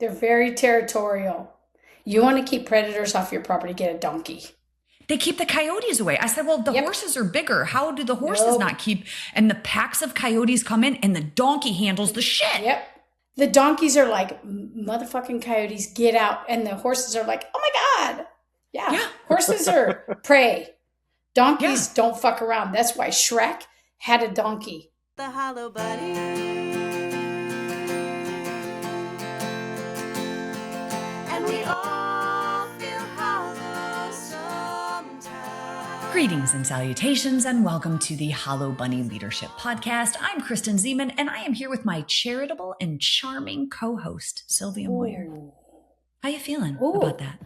They're very territorial. You want to keep predators off your property, get a donkey. They keep the coyotes away. I said, well, the Yep. horses are bigger. How do the horses Nope. not keep? And the packs of coyotes come in and the donkey handles the shit. Yep. The donkeys are like, motherfucking coyotes, get out. And the horses are like, oh my God. Yeah. Horses are prey. Donkeys don't fuck around. That's why Shrek had a donkey. The Hollow Buddy. And we all feel hollow sometimes. Greetings and salutations, and welcome to the Hollow Bunny Leadership Podcast. I'm Kristen Ziman, and I am here with my charitable and charming co-host, Sylvia Moir. How you feeling about that?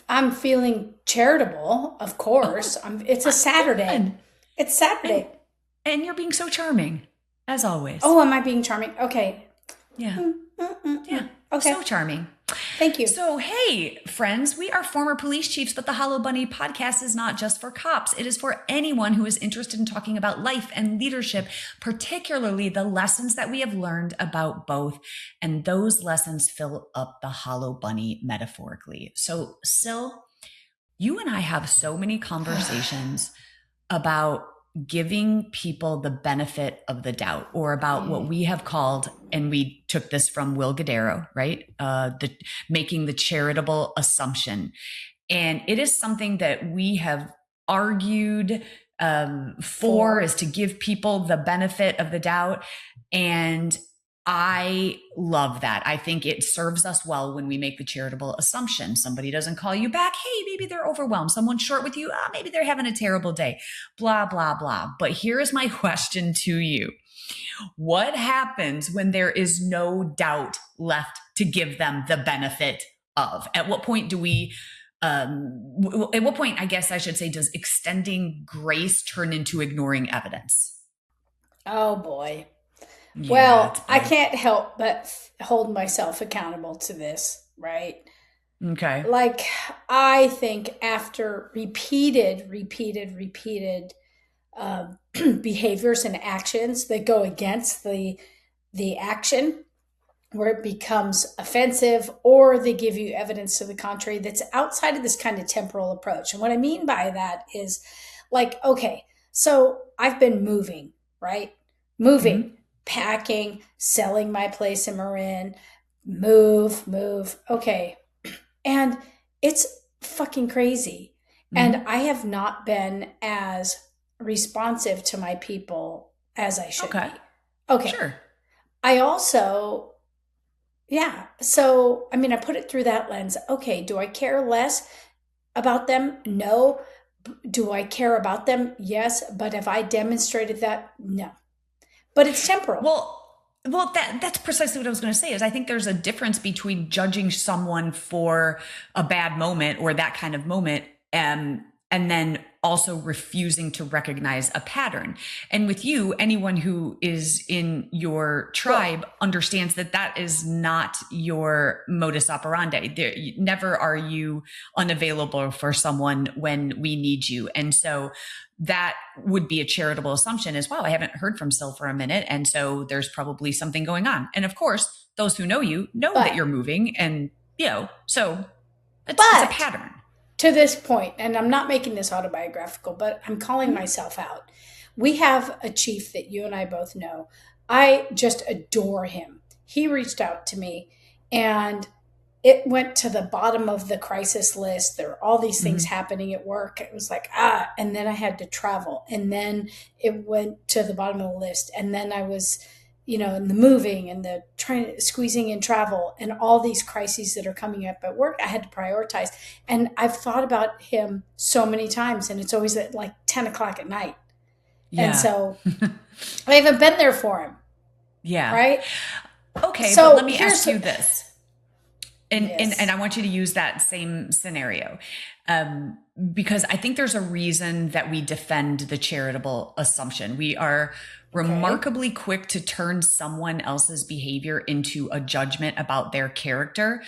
I'm feeling charitable, of course. It's a Saturday. Good. It's Saturday. And you're being so charming, as always. Oh, am I being charming? Okay. Yeah. Yeah. Okay. So charming. Thank you. So, hey, friends, we are former police chiefs, but the Hollow Bunny podcast is not just for cops. It is for anyone who is interested in talking about life and leadership, particularly the lessons that we have learned about both. And those lessons fill up the Hollow Bunny metaphorically. So, Syl, you and I have so many conversations about giving people the benefit of the doubt, or about what we have called, and we took this from Will Guidero, right? Making the charitable assumption. And it is something that we have argued for, is to give people the benefit of the doubt. And I love that. I think it serves us well when we make the charitable assumption. Somebody doesn't call you back. Hey, maybe they're overwhelmed. Someone's short with you. Maybe they're having a terrible day. Blah, blah, blah. But here is my question to you. What happens when there is no doubt left to give them the benefit of? At what point do we, at what point, I guess I should say, does extending grace turn into ignoring evidence? Oh, boy. Yeah, well, I can't help but hold myself accountable to this, right? Okay. Like, I think after repeated behaviors and actions that go against the action, where it becomes offensive, or they give you evidence to the contrary that's outside of this kind of temporal approach. And what I mean by that is, like, okay, so I've been moving, right? Moving, packing, selling my place in Marin, move. Okay. And it's fucking crazy. And I have not been as responsive to my people as I should be. Okay. Sure. I also, so, I mean, I put it through that lens. Okay. Do I care less about them? No. Do I care about them? Yes. But have I demonstrated that? No. But it's temporal. Well, that's precisely what I was going to say. Is I think there's a difference between judging someone for a bad moment or that kind of moment, and then also refusing to recognize a pattern. And with you, anyone who is in your tribe understands that that is not your modus operandi. Never are you unavailable for someone when we need you. And so that would be a charitable assumption is, wow, I haven't heard from Syl for a minute. And so there's probably something going on. And of course, those who know you know that you're moving, and, so it's a pattern. To this point, and I'm not making this autobiographical, but I'm calling myself out. We have a chief that you and I both know. I just adore him. He reached out to me, and it went to the bottom of the crisis list. There were all these things happening at work. It was like, and then I had to travel. And then it went to the bottom of the list. And then I was, in the moving and the squeezing in travel and all these crises that are coming up at work. I had to prioritize. And I've thought about him so many times, and it's always at like 10 o'clock at night. Yeah. And so I haven't been there for him. Yeah. Right. Okay. So but let me ask you this. And I want you to use that same scenario, because I think there's a reason that we defend the charitable assumption. We are remarkably quick to turn someone else's behavior into a judgment about their character.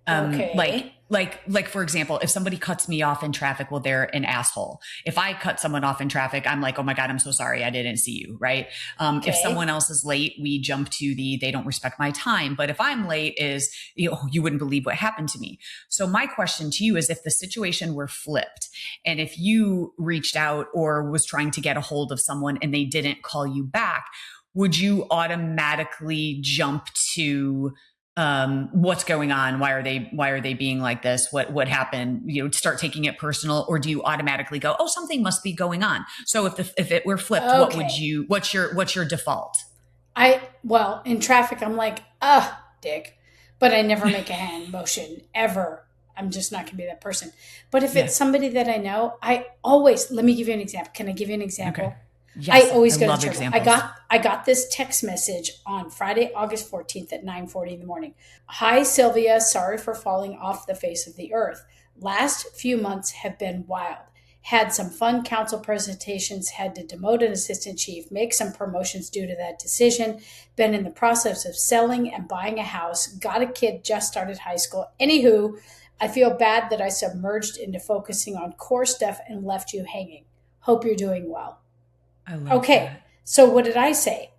Like like for example, if somebody cuts me off in traffic, well, they're an asshole. If I cut someone off in traffic, I'm like, oh my God, I'm so sorry. I didn't see you. Right. If someone else is late, we jump to they don't respect my time. But if I'm late is, you wouldn't believe what happened to me. So my question to you is, if the situation were flipped and if you reached out or was trying to get a hold of someone and they didn't call you back, would you automatically jump to, what's going on? Why are they being like this? What happened? Start taking it personal, or do you automatically go, oh, something must be going on? So if it were flipped, what's your default? Well, in traffic, I'm like, dick, but I never make a hand motion ever. I'm just not going to be that person. But if it's somebody that I know, let me give you an example. Can I give you an example? Okay. Yes, I always go to examples. I got this text message on Friday, August 14th at 9:40 in the morning. Hi, Sylvia. Sorry for falling off the face of the earth. Last few months have been wild. Had some fun council presentations, had to demote an assistant chief, make some promotions due to that decision, been in the process of selling and buying a house, got a kid, just started high school. Anywho, I feel bad that I submerged into focusing on core stuff and left you hanging. Hope you're doing well. I love that. So what did I say?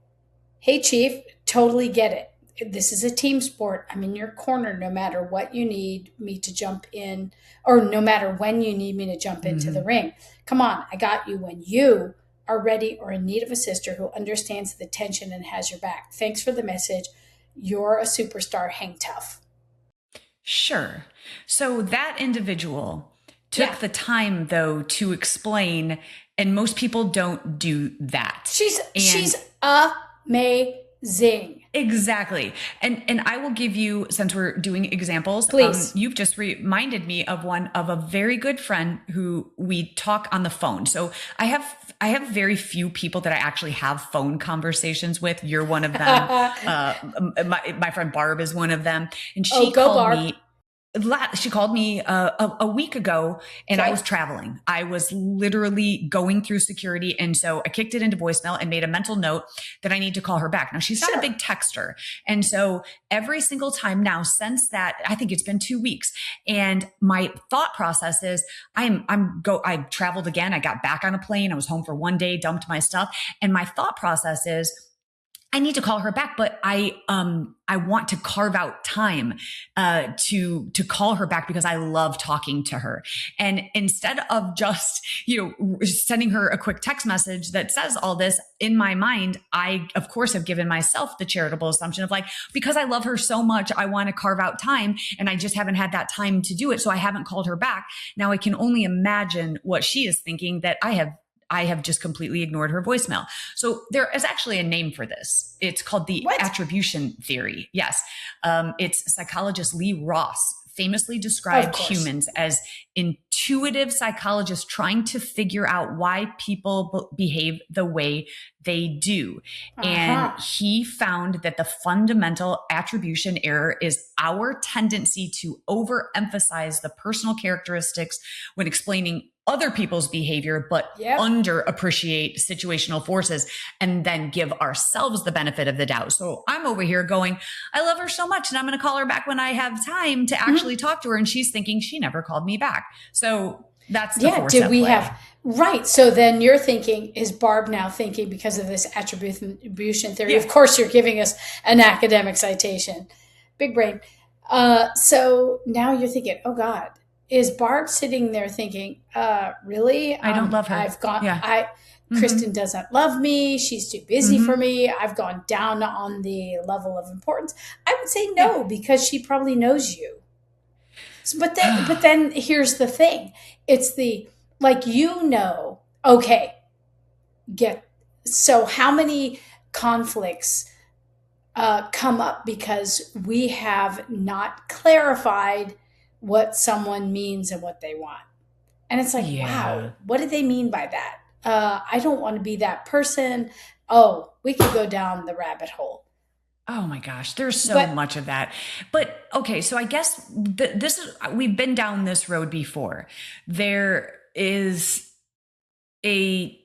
Hey, Chief, totally get it. This is a team sport. I'm in your corner no matter what you need me to jump in, or no matter when you need me to jump into the ring. Come on, I got you when you are ready or in need of a sister who understands the tension and has your back. Thanks for the message. You're a superstar. Hang tough. Sure. So that individual took the time, though, to explain, and most people don't do that. She's amazing. Exactly. And I will give you, since we're doing examples, please. You've just reminded me of one of a very good friend who we talk on the phone. So I have very few people that I actually have phone conversations with. You're one of them. My friend Barb is one of them. And she called me. She called me a week ago, and I was traveling. I was literally going through security. And so I kicked it into voicemail and made a mental note that I need to call her back. Now, she's not a big texter. And so every single time now since that, I think it's been 2 weeks. And my thought process is I traveled again. I got back on a plane. I was home for 1 day, dumped my stuff. And my thought process is, I need to call her back, but I want to carve out time to call her back because I love talking to her. And instead of just, sending her a quick text message that says all this, in my mind, I of course have given myself the charitable assumption of like, because I love her so much, I want to carve out time, and I just haven't had that time to do it. So I haven't called her back. Now I can only imagine what she is thinking, that I have just completely ignored her voicemail. So there is actually a name for this. It's called the attribution theory. Yes. It's psychologist Lee Ross famously described humans as intuitive psychologists trying to figure out why people behave the way they do. And he found that the fundamental attribution error is our tendency to overemphasize the personal characteristics when explaining other people's behavior, but underappreciate situational forces and then give ourselves the benefit of the doubt. So I'm over here going, I love her so much and I'm going to call her back when I have time to actually talk to her. And she's thinking she never called me back. So that's the force at play. Right. So then you're thinking, is Barb now thinking, because of this attribution theory? Of course, you're giving us an academic citation. Big brain. So now you're thinking, oh God, is Barb sitting there thinking, really? I don't love her. Kristen doesn't love me. She's too busy for me. I've gone down on the level of importance. I would say no, because she probably knows you. So, but then here's the thing. It's so how many conflicts come up because we have not clarified what someone means and what they want. And it's like, wow, what do they mean by that? I don't want to be that person. Oh, we could go down the rabbit hole. Oh my gosh, there's so much of that. But okay, so I guess we've been down this road before. There is the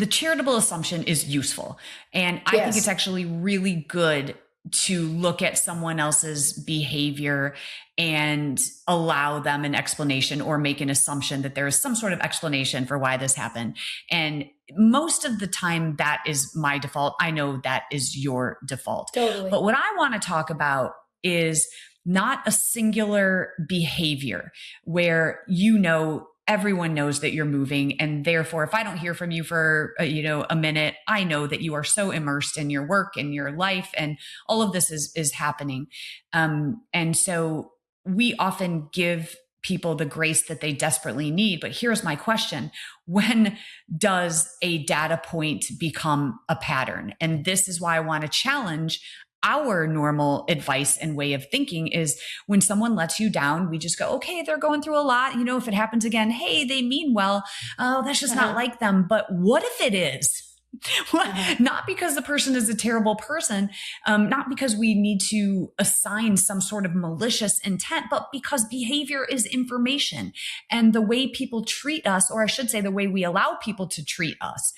charitable assumption is useful. And I think it's actually really good to look at someone else's behavior and allow them an explanation or make an assumption that there is some sort of explanation for why this happened. And most of the time that is my default. I know that is your default. Totally. But what I want to talk about is not a singular behavior where, everyone knows that you're moving. And therefore, if I don't hear from you for, a minute, I know that you are so immersed in your work and your life, and all of this is happening. And so we often give people the grace that they desperately need. But here's my question. When does a data point become a pattern? And this is why I want to challenge our normal advice and way of thinking is when someone lets you down, we just go, okay, they're going through a lot. If it happens again, hey, they mean well. Oh, that's just not like them. But what if it is? Not because the person is a terrible person, not because we need to assign some sort of malicious intent, but because behavior is information, and the way people treat us, or I should say the way we allow people to treat us,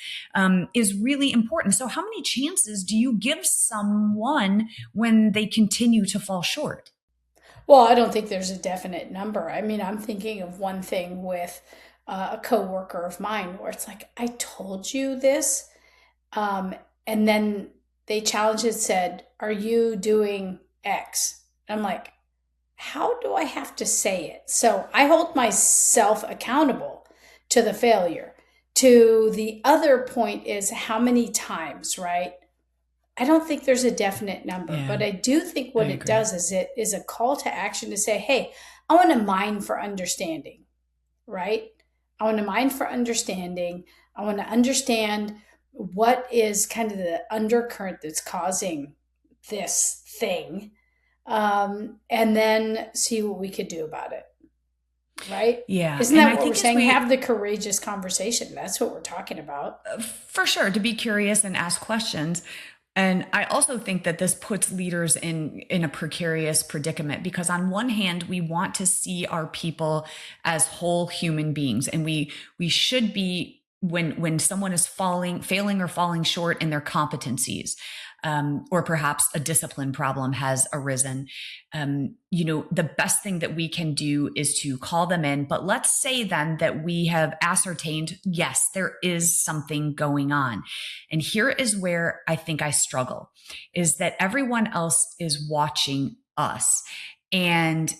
is really important. So how many chances do you give someone when they continue to fall short? Well, I don't think there's a definite number. I mean, I'm thinking of one thing with a coworker of mine where it's like, I told you this. And then they challenged it, said, are you doing X? I'm like, how do I have to say it? So I hold myself accountable to the failure. To the other point is how many times, right? I don't think there's a definite number, but I do think what it does is it is a call to action to say, hey, I want to mine for understanding, right? I want to mine for understanding. I want to understand what is kind of the undercurrent that's causing this thing, and then see what we could do about it. Right? Yeah. Isn't that what we're saying? Have the courageous conversation. That's what we're talking about. For sure. To be curious and ask questions. And I also think that this puts leaders in a precarious predicament, because on one hand, we want to see our people as whole human beings. And we should be, when someone is failing or falling short in their competencies, or perhaps a discipline problem has arisen, the best thing that we can do is to call them in. But let's say then that we have ascertained, yes, there is something going on. And here is where I think I struggle, is that everyone else is watching us. And,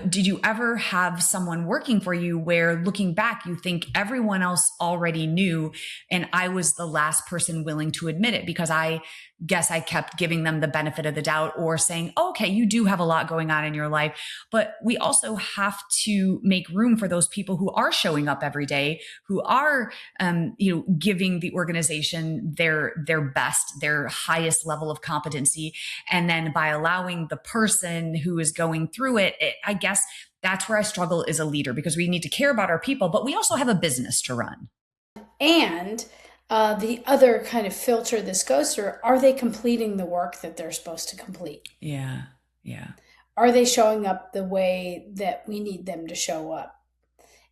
did you ever have someone working for you where, looking back, you think everyone else already knew and I was the last person willing to admit it because I guess I kept giving them the benefit of the doubt, or saying, okay, you do have a lot going on in your life. But we also have to make room for those people who are showing up every day, who are, giving the organization their best, their highest level of competency. And then by allowing the person who is going through it, I guess that's where I struggle as a leader, because we need to care about our people, but we also have a business to run. And the other kind of filter this goes through, are they completing the work that they're supposed to complete? Yeah. Yeah. Are they showing up the way that we need them to show up?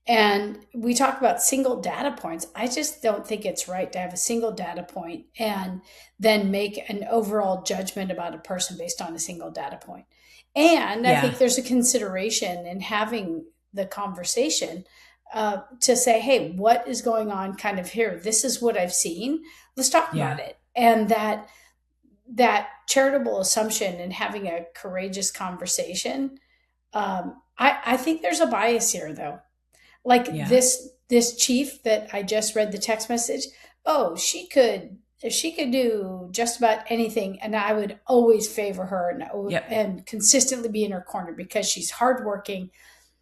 And we talk about single data points. I just don't think it's right to have a single data point and then make an overall judgment about a person based on a single data point. And I think there's a consideration in having the conversation to say, hey, what is going on kind of here? This is what I've seen. Let's talk about it. And that charitable assumption and having a courageous conversation. I think there's a bias here, though. Like this chief that I just read the text message. Oh, she could do just about anything, and I would always favor her and consistently be in her corner because she's hardworking.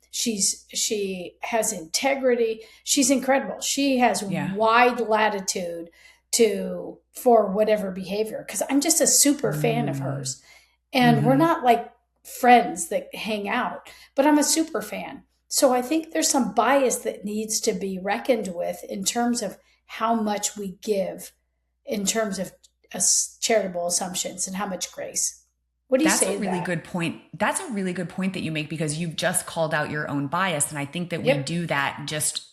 She has integrity. She's incredible. She has wide latitude for whatever behavior, because I'm just a super fan of hers. And we're not like friends that hang out, but I'm a super fan. So I think there's some bias that needs to be reckoned with in terms of how much we give in terms of charitable assumptions and how much grace. What do you say to that? That's a really good point. That's a really good point that you make, because you've just called out your own bias. And I think that we do that just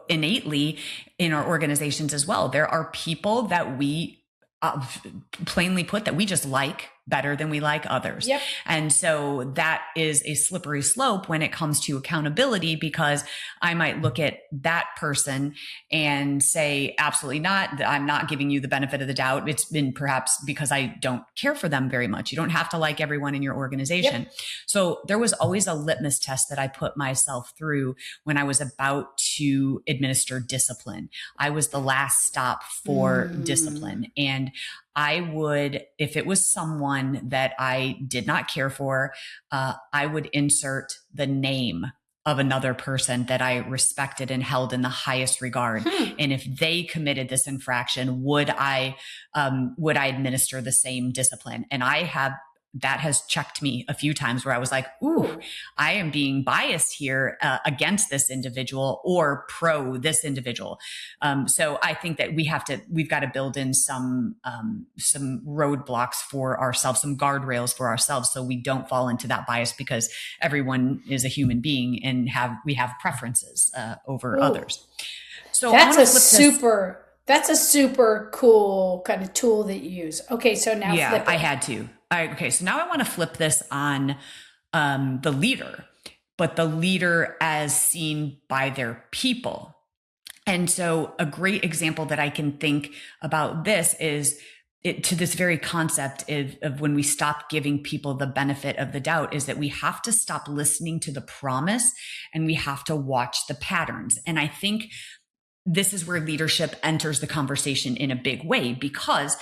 innately in our organizations as well. There are people that we plainly put, that we just like better than we like others. Yep. And so that is a slippery slope when it comes to accountability, because I might look at that person and say, absolutely not. I'm not giving you the benefit of the doubt. It's been perhaps because I don't care for them very much. You don't have to like everyone in your organization. Yep. So there was always a litmus test that I put myself through when I was about to administer discipline. I was the last stop for discipline. And I would, if it was someone that I did not care for, I would insert the name of another person that I respected and held in the highest regard. And if they committed this infraction, would I administer the same discipline? And that has checked me a few times where I was like, ooh, I am being biased here against this individual or pro this individual. So I think that we've got to build in some roadblocks for ourselves, some guardrails for ourselves, so we don't fall into that bias, because everyone is a human being and we have preferences over others. So that's a super cool kind of tool that you use. Okay. So now flip it. I had to. Okay, so now I want to flip this on the leader, but the leader as seen by their people. And so a great example that I can think about this is to this very concept of when we stop giving people the benefit of the doubt, is that we have to stop listening to the promise and we have to watch the patterns. And I think this is where leadership enters the conversation in a big way, because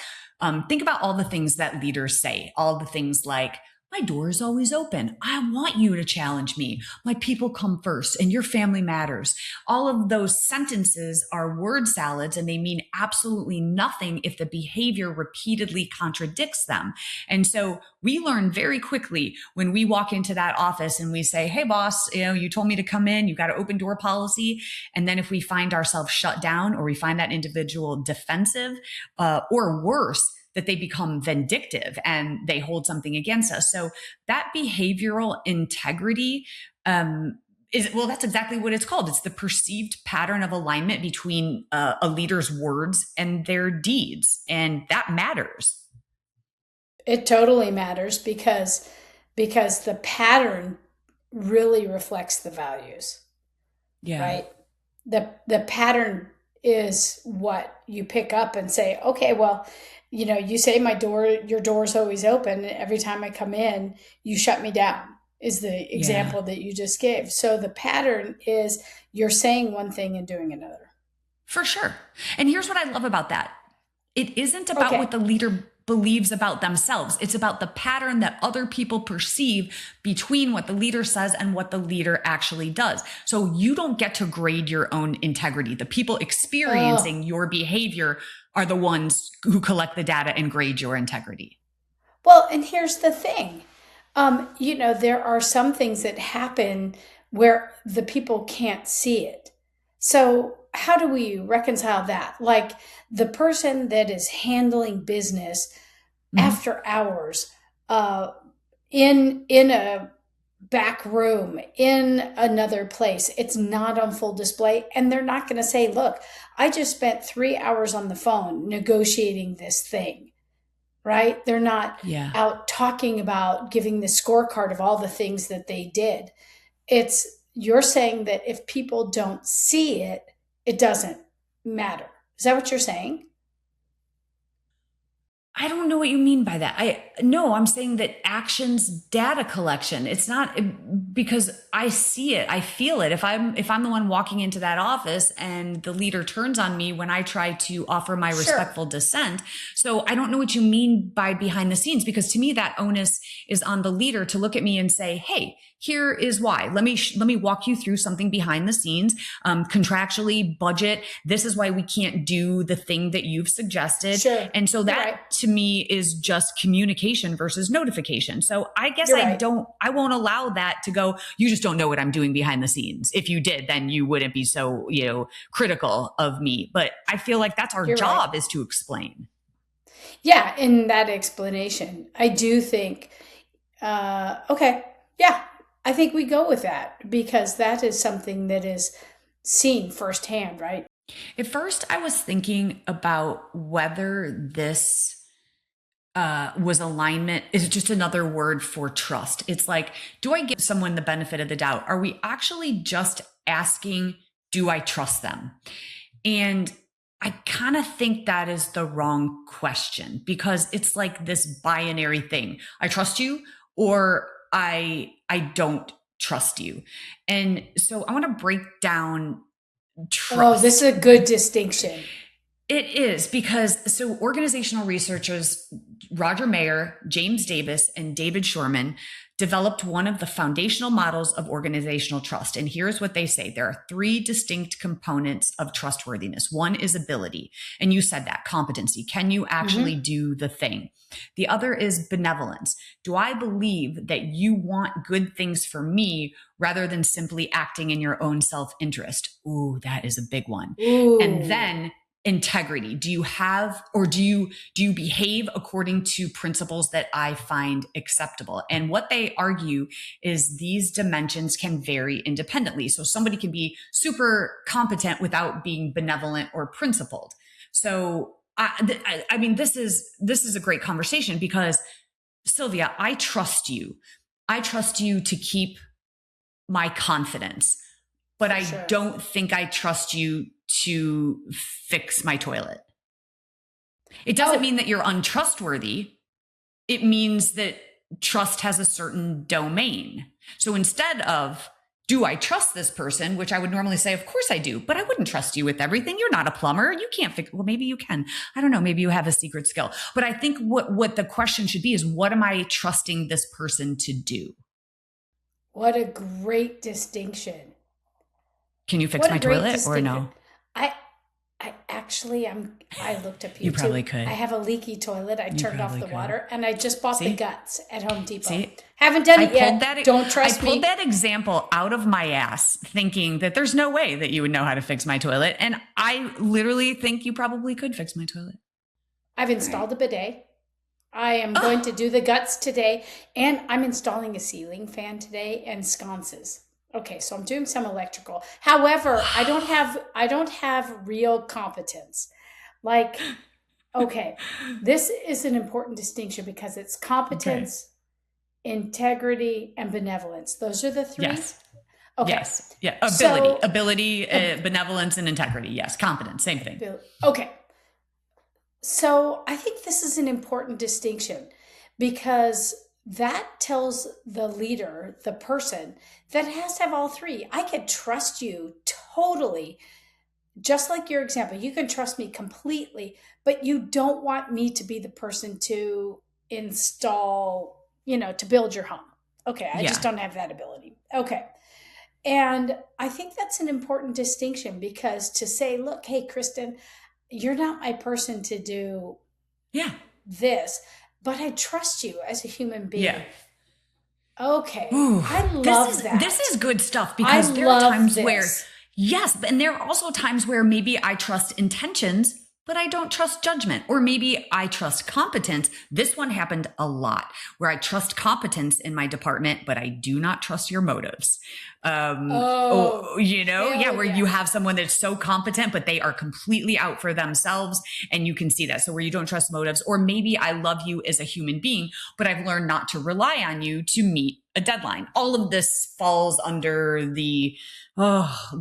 think about all the things that leaders say, all the things like, my door is always open. I want you to challenge me. My people come first and your family matters. All of those sentences are word salads, and they mean absolutely nothing if the behavior repeatedly contradicts them. And so we learn very quickly when we walk into that office and we say, hey boss, you told me to come in, you got an open door policy. And then if we find ourselves shut down, or we find that individual defensive, or worse, that they become vindictive and they hold something against us. So that behavioral integrity that's exactly what it's called. It's the perceived pattern of alignment between a leader's words and their deeds. And that matters. It totally matters because the pattern really reflects the values. Yeah. Right? The pattern is what you pick up and say, okay, well, you say your door's always open. And every time I come in, you shut me down, is the example that you just gave. So the pattern is you're saying one thing and doing another. For sure. And here's what I love about that. It isn't about what the leader believes about themselves. It's about the pattern that other people perceive between what the leader says and what the leader actually does. So you don't get to grade your own integrity. The people experiencing your behavior are the ones who collect the data and grade your integrity. Well, and here's the thing. There are some things that happen where the people can't see it. So how do we reconcile that? Like the person that is handling business after hours, in a back room, in another place, it's not on full display. And they're not going to say, look, I just spent 3 hours on the phone negotiating this thing, right? They're not out talking about giving the scorecard of all the things that they did. You're saying that if people don't see it, it doesn't matter. Is that what you're saying? I don't know what you mean by that. I'm saying that actions, data collection, it's not because I see it, I feel it. If I'm the one walking into that office and the leader turns on me when I try to offer my respectful dissent. So I don't know what you mean by behind the scenes, because to me that onus is on the leader to look at me and say, hey, here is why. Let me walk you through something behind the scenes, contractually, budget. This is why we can't do the thing that you've suggested. Sure. And so that to me is just communication versus notification. So I guess I won't allow that to go, you just don't know what I'm doing behind the scenes. If you did, then you wouldn't be so, critical of me. But I feel like that's our job is to explain. Yeah. In that explanation, I do think, I think we go with that because that is something that is seen firsthand, right? At first, I was thinking about whether this was alignment is just another word for trust. It's like, do I give someone the benefit of the doubt? Are we actually just asking, do I trust them? And I kind of think that is the wrong question, because it's like this binary thing. I trust you, or I don't trust you. And so I want to break down Oh, this trust. is a good distinction. It is, because so organizational researchers Roger Mayer, James Davis, and David Shorman developed one of the foundational models of organizational trust. And here's what they say. There are three distinct components of trustworthiness. One is ability. And you said that, competency. Can you actually do the thing? The other is benevolence. Do I believe that you want good things for me rather than simply acting in your own self-interest? Ooh, that is a big one. Ooh. And then integrity. Do you have, or do you behave according to principles that I find acceptable? And what they argue is these dimensions can vary independently. So somebody can be super competent without being benevolent or principled. So I mean, this is a great conversation, because Sylvia, I trust you. I trust you to keep my confidence, but I don't think I trust you to fix my toilet. It doesn't mean that you're untrustworthy. It means that trust has a certain domain. So instead of, do I trust this person, which I would normally say, of course I do, but I wouldn't trust you with everything. You're not a plumber. You can't fix, well, maybe you can. I don't know. Maybe you have a secret skill. But I think what the question should be is, what am I trusting this person to do? What a great distinction. Can you fix my toilet or no? I looked up YouTube. You probably could. I have a leaky toilet. I turned off the water, and I just bought the guts at Home Depot. See? Haven't done it yet. Don't trust me. I pulled that example out of my ass, thinking that there's no way that you would know how to fix my toilet. And I literally think you probably could fix my toilet. I've installed a bidet. I am going to do the guts today, and I'm installing a ceiling fan today and sconces. Okay, so I'm doing some electrical. However, I don't have real competence. Like, okay, this is an important distinction, because it's competence, integrity, and benevolence. Those are the three. Yes. Okay. Yes. Yeah. Ability, benevolence, and integrity. Yes. Competence. Same thing. Okay. So I think this is an important distinction, because that tells the leader, the person, that has to have all three. I could trust you totally, just like your example. You can trust me completely, but you don't want me to be the person to install, to build your home. Okay, I just don't have that ability. Okay. And I think that's an important distinction, because to say, look, hey, Kristen, you're not my person to do this, but I trust you as a human being. Yeah. Okay. Ooh, I love that. This is good stuff, because there are times where, and there are also times where maybe I trust intentions, but I don't trust judgment. Or maybe I trust competence. This one happened a lot, where I trust competence in my department, but I do not trust your motives. Where you have someone that's so competent, but they are completely out for themselves, and you can see that. So where you don't trust motives. Or maybe I love you as a human being, but I've learned not to rely on you to meet a deadline. All of this falls under the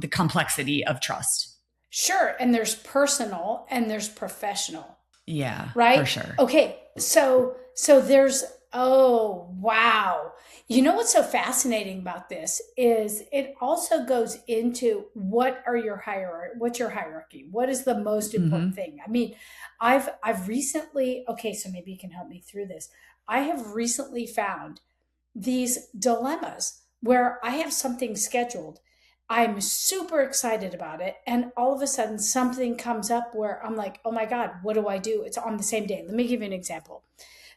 complexity of trust. Sure. And there's personal and there's professional. Yeah. Right? For sure. Okay. So there's, oh, wow. You know what's so fascinating about this is it also goes into what's your hierarchy? What is the most important thing? I mean, I've recently, okay, so maybe you can help me through this. I have recently found these dilemmas where I have something scheduled. I'm super excited about it. And all of a sudden something comes up where I'm like, oh my God, what do I do? It's on the same day. Let me give you an example.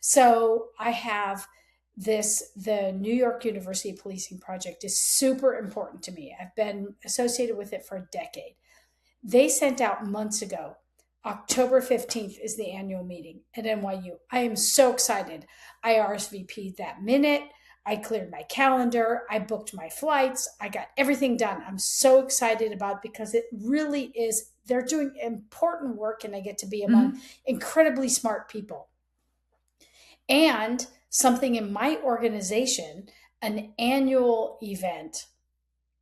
So I have the New York University Policing Project is super important to me. I've been associated with it for a decade. They sent out months ago, October 15th is the annual meeting at NYU. I am so excited. I RSVP'd that minute. I cleared my calendar. I booked my flights. I got everything done. I'm so excited about it because it really is, they're doing important work and I get to be among incredibly smart people. And something in my organization, an annual event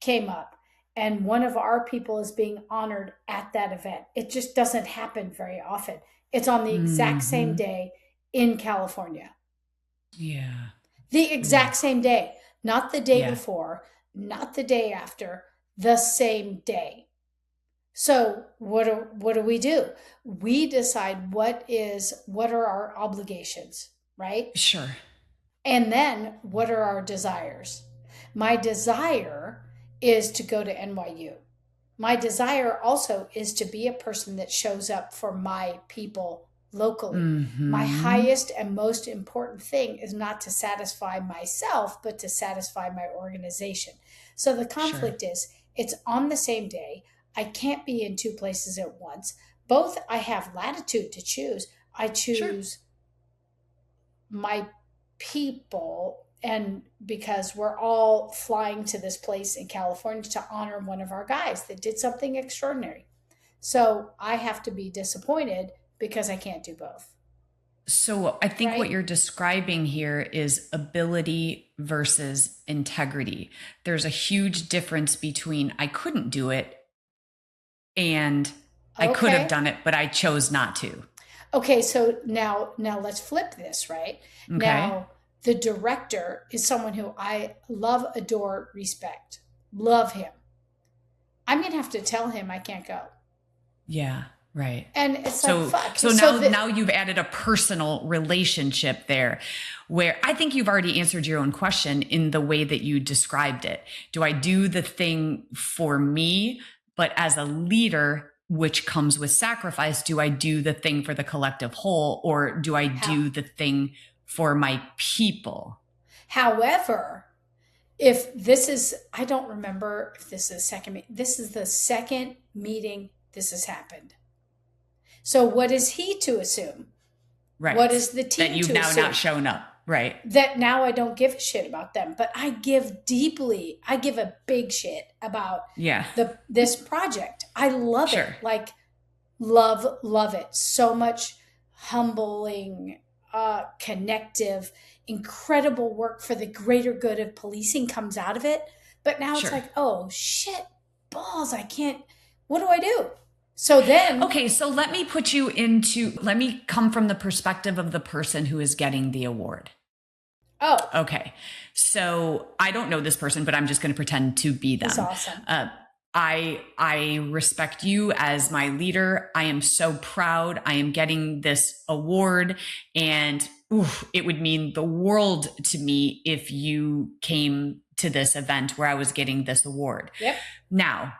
came up, and one of our people is being honored at that event. It just doesn't happen very often. It's on the exact same day in California. Yeah. The exact same day, not the day before, not the day after, the same day. So what do we do? We decide what are our obligations, right? Sure. And then what are our desires? My desire is to go to NYU. My desire also is to be a person that shows up for my people locally. My highest and most important thing is not to satisfy myself, but to satisfy my organization. So the conflict is, it's on the same day. I can't be in two places at once. Both I have latitude to choose. I choose my people, and because we're all flying to this place in California to honor one of our guys that did something extraordinary. So I have to be disappointed because I can't do both. So I think what you're describing here is ability versus integrity. There's a huge difference between I couldn't do it and I could have done it, but I chose not to. Okay, so now let's flip this, right? Okay. Now, the director is someone who I love, adore, respect, love him. I'm going to have to tell him I can't go. Yeah, right. And it's like, fuck. So now you've added a personal relationship there where I think you've already answered your own question in the way that you described it. Do I do the thing for me, but as a leader, which comes with sacrifice, do I do the thing for the collective whole, or do I do the thing for my people? However, if this is, I don't remember if this is this is the second meeting this has happened. So what is he to assume? Right. What is the team that you've to now assume? Not shown up? Right. That now I don't give a shit about them, but I give deeply. I give a big shit about this project. I love it. Like love it. So much humbling, connective, incredible work for the greater good of policing comes out of it. But now it's like, oh shit, balls. I can't, what do I do? So then. Okay. So let me come from the perspective of the person who is getting the award. Oh. Okay. So I don't know this person, but I'm just going to pretend to be them. That's awesome. I respect you as my leader. I am so proud. I am getting this award, and it would mean the world to me if you came to this event where I was getting this award. Yep. Now,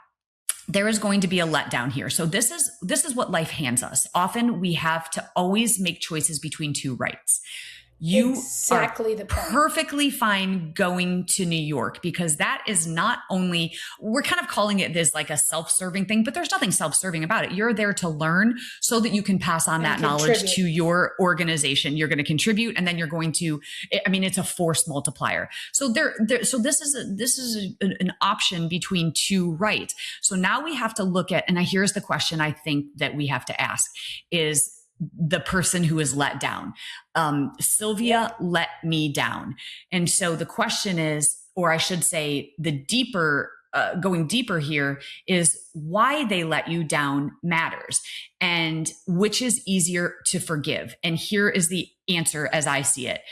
there is going to be a letdown here. So this is what life hands us. Often we have to always make choices between two rights. You exactly the point. Perfectly fine going to New York, because that is not only, we're kind of calling it this like a self-serving thing, but there's nothing self-serving about it. You're there to learn so that you can pass on that knowledge to your organization. You're going to contribute, and then you're going to, it's a force multiplier. So so this is an option between two rights. So now we have to look at, and here's the question I think that we have to ask is, the person who is let down. Sylvia let me down. And so the question is, or I should say going deeper here is why they let you down matters, and which is easier to forgive. And here is the answer as I see it.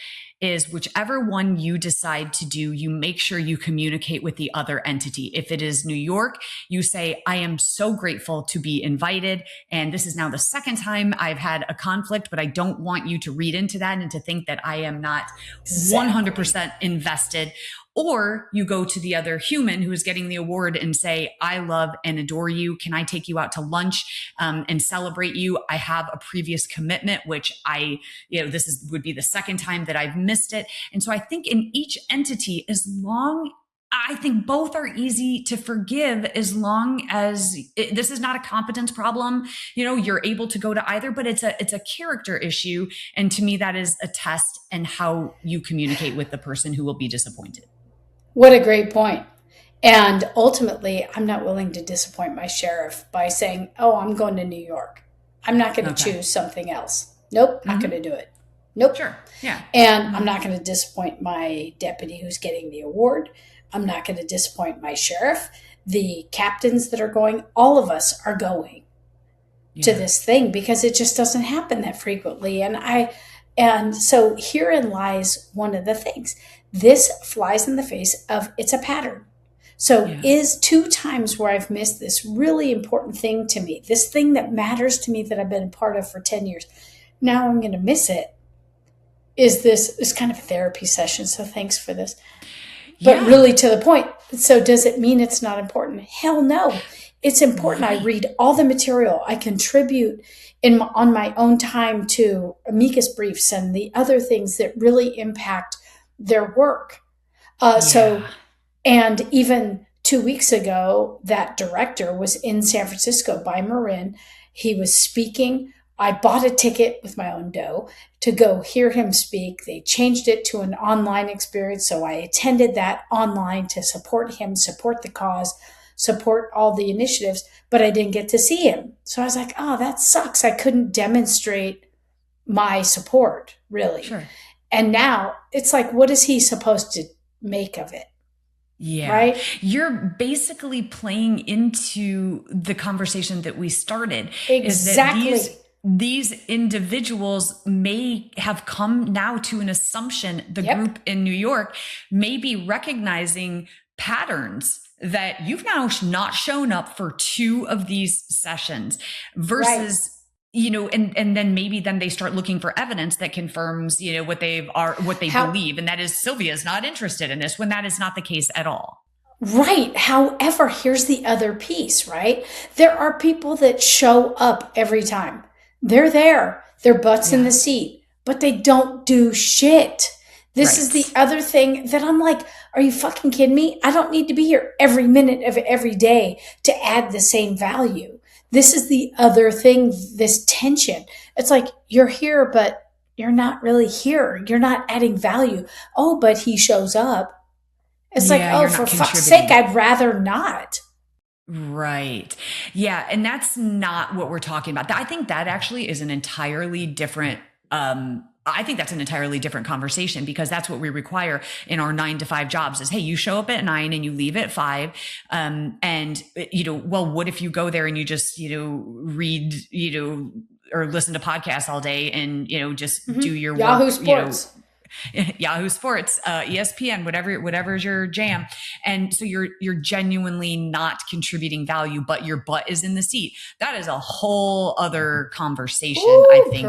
Is whichever one you decide to do, you make sure you communicate with the other entity. If it is New York, you say, I am so grateful to be invited. And this is now the second time I've had a conflict, but I don't want you to read into that and to think that I am not 100% invested. Or you go to the other human who is getting the award and say, I love and adore you. Can I take you out to lunch and celebrate you? I have a previous commitment, which would be the second time that I've missed it. And so I think in each entity, as long, I think both are easy to forgive as long as this is not a competence problem. You're able to go to either, but it's a character issue. And to me, that is a test in how you communicate with the person who will be disappointed. What a great point. And ultimately, I'm not willing to disappoint my sheriff by saying, oh, I'm going to New York. I'm not going to choose something else. Nope, not going to do it. Nope. Sure. Yeah. And I'm not going to disappoint my deputy who's getting the award. I'm not going to disappoint my sheriff. The captains that are going, all of us are going to this thing because it just doesn't happen that frequently. And so herein lies one of the things. This flies in the face of it's a pattern. So is 2 times where I've missed this really important thing to me, this thing that matters to me that I've been a part of for 10 years. Now I'm going to miss it. Is kind of a therapy session. So thanks for this. But really to the point. So does it mean it's not important? Hell no. It's important. Right. I read all the material. I contribute on my own time to amicus briefs and the other things that really impact their work. And even 2 weeks ago, that director was in San Francisco by Marin. He was speaking. I bought a ticket with my own dough to go hear him speak. They changed it to an online experience. So I attended that online to support him, support the cause, support all the initiatives, but I didn't get to see him. So I was like, oh, that sucks. I couldn't demonstrate my support, really. Sure. And now it's like, what is he supposed to make of it? Yeah. Right. You're basically playing into the conversation that we started. Exactly. Is that these individuals may have come now to an assumption the group in New York may be recognizing patterns that you've now not shown up for 2 of these sessions versus and then maybe they start looking for evidence that confirms, what they believe. And that is Sylvia is not interested in this when that is not the case at all. Right. However, here's the other piece, right? There are people that show up every time. They're there, their butts in the seat, but they don't do shit. This is the other thing that I'm like, are you fucking kidding me? I don't need to be here every minute of every day to add the same value. This is the other thing, this tension. It's like, you're here, but you're not really here. You're not adding value. Oh, but he shows up. It's like, oh, for fuck's sake, I'd rather not. Right. Yeah. And that's not what we're talking about. I think that actually is an entirely different, I think that's an entirely different conversation because that's what we require in our 9 to 5 jobs is, hey, you show up at 9 and you leave at 5. And what if you go there and you just, read, or listen to podcasts all day and, just do your Yahoo work, Sports. Yahoo Sports, ESPN, whatever is your jam. And so you're genuinely not contributing value, but your butt is in the seat. That is a whole other conversation, I think,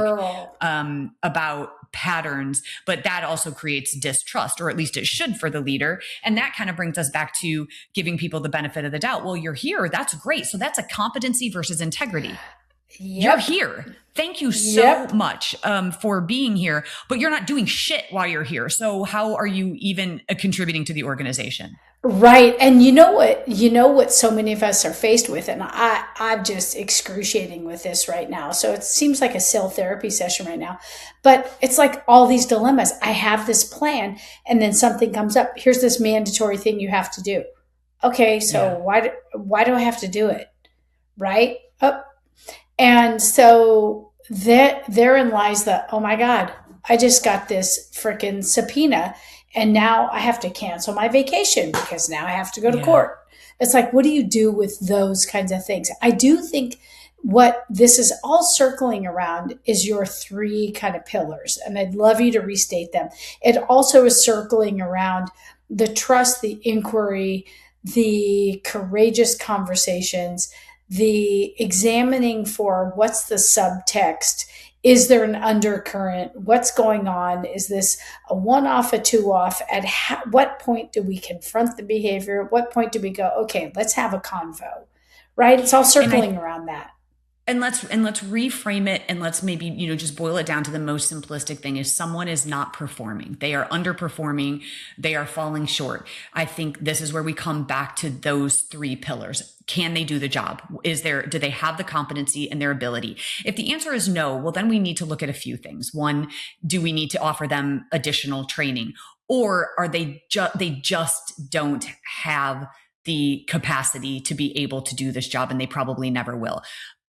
about patterns, but that also creates distrust, or at least it should for the leader. And that kind of brings us back to giving people the benefit of the doubt. Well, you're here. That's great. So that's a competency versus integrity. You're here. Thank you so much for being here, but you're not doing shit while you're here. So how are you even contributing to the organization? Right. And you know what so many of us are faced with, and I'm just excruciating with this right now. So it seems like a cell therapy session right now, but it's like all these dilemmas. I have this plan and then something comes up. Here's this mandatory thing you have to do. Okay. So why do I have to do it? Right. And so therein lies the, oh my God, I just got this freaking subpoena and now I have to cancel my vacation because now I have to go to court. It's like, what do you do with those kinds of things? I do think what this is all circling around is your 3 kind of pillars. And I'd love you to restate them. It also is circling around the trust, the inquiry, the courageous conversations, the examining for what's the subtext. Is there an undercurrent? What's going on? Is this a one-off, a two-off? At what point do we confront the behavior? At what point do we go, okay, let's have a convo, right? It's all circling around that. And let's reframe it, and let's maybe, just boil it down to the most simplistic thing is someone is not performing. They are underperforming. They are falling short. I think this is where we come back to those three pillars. Can they do the job? Do they have the competency and their ability? If the answer is no, well, then we need to look at a few things. One, do we need to offer them additional training? Or are they just don't have the capacity to be able to do this job, and they probably never will?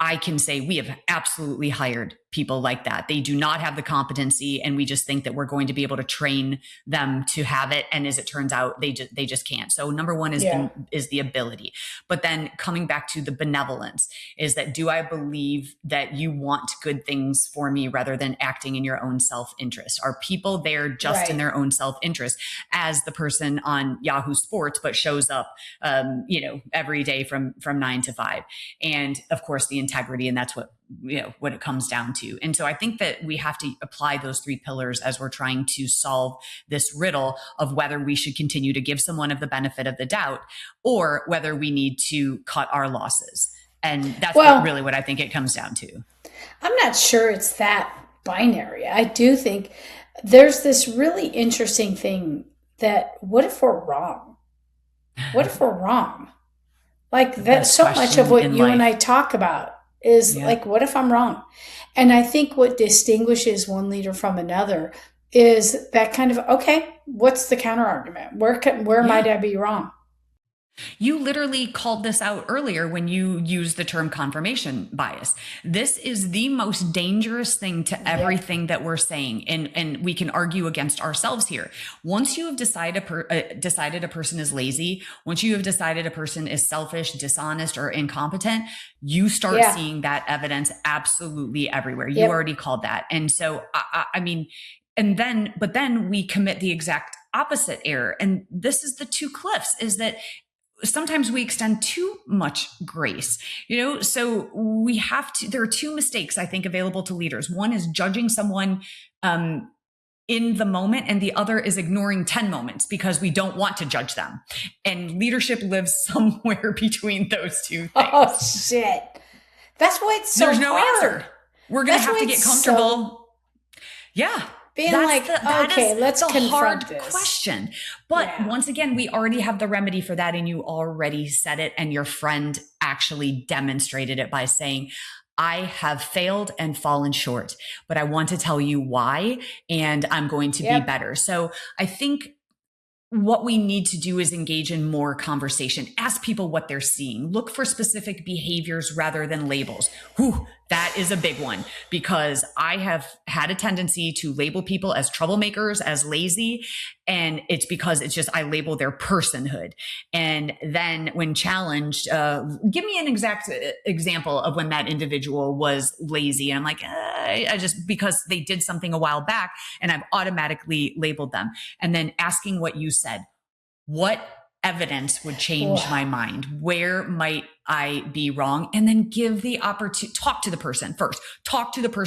I can say we have absolutely hired people like that. They do not have the competency, and we just think that we're going to be able to train them to have it. And as it turns out, they just can't. So number one is the ability. But then coming back to the benevolence is that, do I believe that you want good things for me rather than acting in your own self-interest? Are people there just in their own self-interest, as the person on Yahoo Sports, but shows up, every day from 9 to 5? And of course the integrity, and that's what it comes down to. And so I think that we have to apply those three pillars as we're trying to solve this riddle of whether we should continue to give someone of the benefit of the doubt, or whether we need to cut our losses. And that's really what I think it comes down to. I'm not sure it's that binary. I do think there's this really interesting thing that, what if we're wrong? What if we're wrong? Like, that's so much of what you and I talk about is like, what if I'm wrong? And I think what distinguishes one leader from another is that kind of, okay, what's the counter argument? Where might I be wrong? You literally called this out earlier when you used the term confirmation bias. This is the most dangerous thing to everything that we're saying. And we can argue against ourselves here. Once you have decided a person is lazy, once you have decided a person is selfish, dishonest, or incompetent, you start seeing that evidence absolutely everywhere. You already called that. And so, but then we commit the exact opposite error. And this is the two cliffs, is that sometimes we extend too much grace, so there are two mistakes I think available to leaders. One is judging someone in the moment, and the other is ignoring 10 moments because we don't want to judge them. And leadership lives somewhere between those two things. Oh shit. That's why it's so hard. There's no answer. We're going to have to get comfortable. Being let's confront this question. But once again, we already have the remedy for that, and you already said it, and your friend actually demonstrated it by saying, I have failed and fallen short, but I want to tell you why, and I'm going to be better. So I think what we need to do is engage in more conversation. Ask people what they're seeing. Look for specific behaviors rather than labels. That is a big one, because I have had a tendency to label people as troublemakers, as lazy. And it's because I label their personhood. And then when challenged, give me an exact example of when that individual was lazy. And I'm like, I just, because they did something a while back, and I've automatically labeled them. And then asking what you said, what evidence would change my mind? Where might I be wrong? And then give the opportunity, talk to the person first,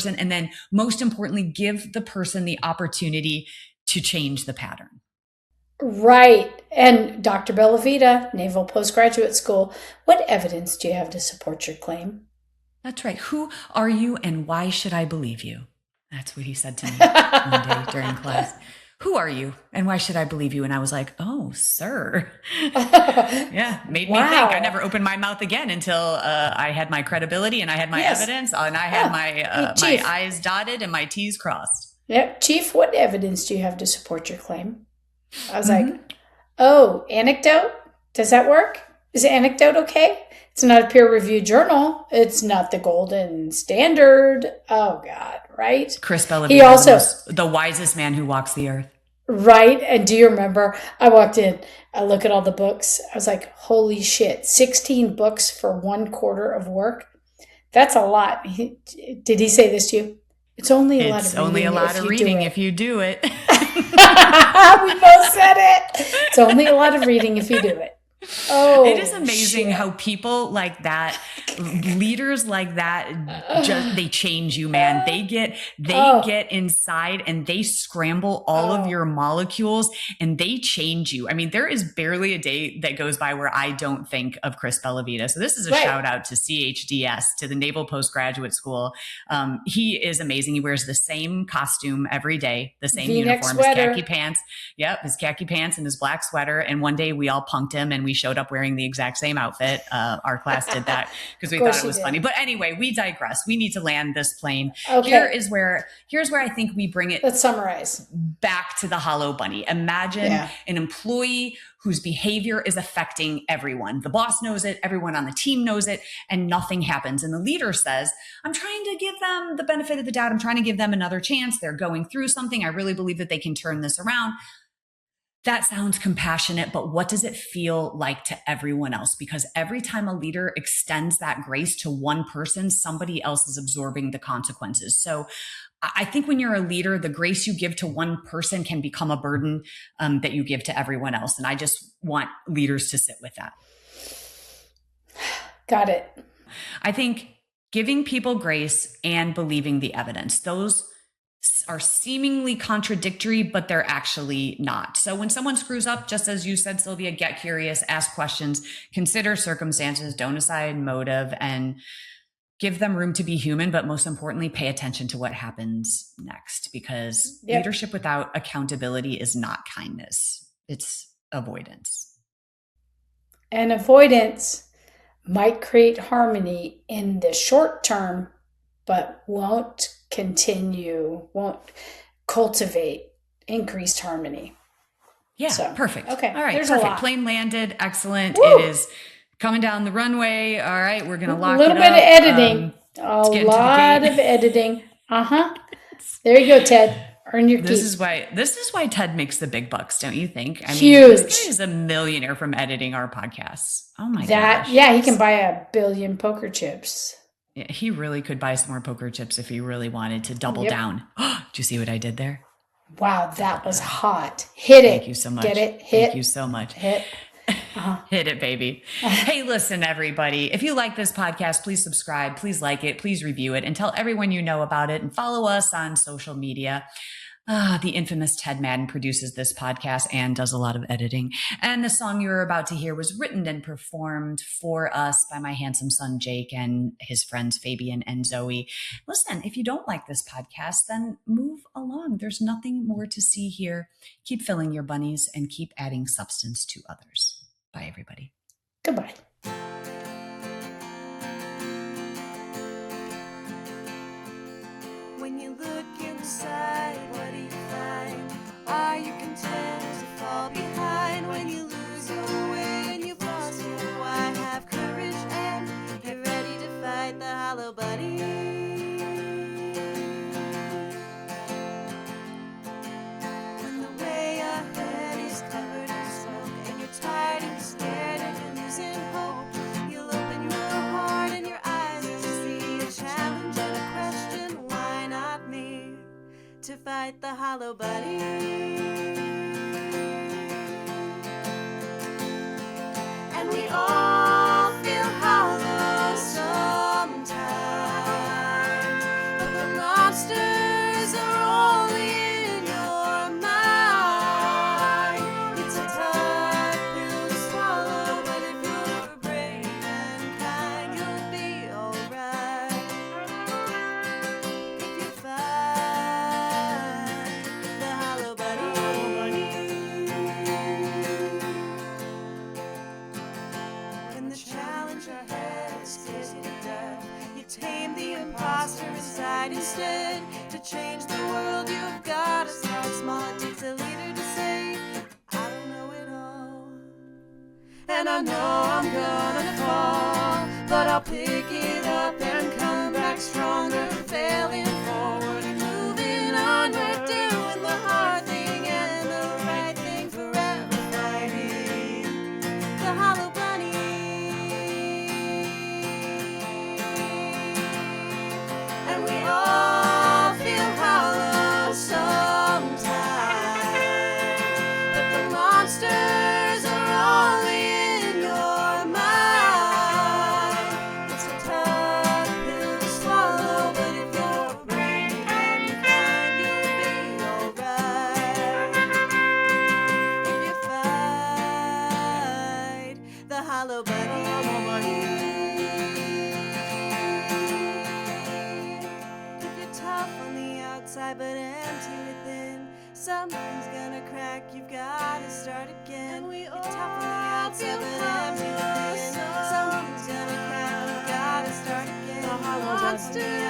and then most importantly, give the person the opportunity to change the pattern. Right. And Dr. Bellavita, Naval Postgraduate School, what evidence do you have to support your claim? That's right. Who are you, and why should I believe you? That's what he said to me one day during class. Who are you, and why should I believe you? And I was like, oh, sir. Made me think. I never opened my mouth again until I had my credibility, and I had my evidence, and I had my I's dotted and my T's crossed. Yep. Chief, what evidence do you have to support your claim? I was like, oh, anecdote? Does that work? Is anecdote okay? It's not a peer-reviewed journal. It's not the golden standard. Oh, God, right? Chris Bellavita, the wisest man who walks the earth. Right. And do you remember, I walked in, I look at all the books. I was like, holy shit, 16 books for 1/4 of work. That's a lot. Did he say this to you? It's only a lot of reading if you do it. We both said it. It's only a lot of reading if you do it. Oh, It is amazing shit. how people like that, leaders like that, just they change you, man. They get inside and they scramble all of your molecules and they change you. I mean, there is barely a day that goes by where I don't think of Chris Bellavita. So this is a shout out to CHDS, to the Naval Postgraduate School. He is amazing. He wears the same costume every day, the same V-neck uniform, sweater. his khaki pants. Yep, his khaki pants and his black sweater. And one day we all punked him and we showed up wearing the exact same outfit. Our class did that because we thought it was funny. But anyway, we digress. We need to land this plane. Okay. Here's where I think we bring it. Let's summarize. Back to the hollow bunny. Imagine an employee whose behavior is affecting everyone. The boss knows it, everyone on the team knows it, and nothing happens. And the leader says, I'm trying to give them the benefit of the doubt. I'm trying to give them another chance. They're going through something. I really believe that they can turn this around. That sounds compassionate, but what does it feel like to everyone else? Because every time a leader extends that grace to one person, somebody else is absorbing the consequences. So I think when you're a leader, the grace you give to one person can become a burden that you give to everyone else. And I just want leaders to sit with that. Got it. I think giving people grace and believing the evidence, those are seemingly contradictory, but they're actually not. So when someone screws up, just as you said, Sylvia, get curious, ask questions, consider circumstances, don't assign motive, and give them room to be human, but most importantly, pay attention to what happens next, because leadership without accountability is not kindness. It's avoidance. And avoidance might create harmony in the short term, but won't cultivate increased harmony. Yeah, so, perfect. Okay. All right, there's perfect. A lot. Plane landed. Excellent. Woo! It is coming down the runway. All right, we're going to lock it up. A little bit of editing. A lot of editing. There you go, Ted. Earn your keep. This is why Ted makes the big bucks, don't you think? I Huge. mean, this guy is a millionaire from editing our podcasts. Oh my gosh. Yeah, he can buy 1 billion poker chips. Yeah, he really could buy some more poker chips if he really wanted to double down. Did you see what I did there? Wow, that was hot. Hit it. Thank you so much. Get it? Hit. Thank you so much. Hit. Hit it, baby. Hey, listen, everybody. If you like this podcast, please subscribe, please like it, please review it, and tell everyone you know about it, and follow us on social media. The infamous Ted Madden produces this podcast and does a lot of editing. And the song you're about to hear was written and performed for us by my handsome son, Jake, and his friends, Fabian and Zoe. Listen, if you don't like this podcast, then move along. There's nothing more to see here. Keep filling your bunnies and keep adding substance to others. Bye, everybody. Goodbye. When you look inside, what do you find? Are you content to fall behind? When you lose your way and you've lost your why? Have courage and get ready to fight the hollow bunny. When the way ahead is covered in smoke and you're tired and scared and you're losing hope, you'll open your heart and your eyes to see a challenge and a question. Why not me? To fight the hollow bunny. And we all feel hollow sometimes, but the monsters are only in your mind. It's a tough pill to swallow, but if you're brave and kind, you'll be alright. If you fight the hollow bunny. When the challenge ahead scares you to death, you tame the imposter inside instead. To change the world, you've got to start small. It takes a leader to say, I don't know it all, and I know I'm gonna fall, but I'll pick it up and come back stronger, failing forward and moving onward, doing the hard thing and the right thing, forever fighting the hollow bunny. And we all feel hollow sometimes, but the monsters are only in hollow bunny. If you're tough on the outside but empty within, something's gonna crack, you've gotta start again. You're tough on the outside but empty within, something's gonna crack, you've gotta start again. The hollow monster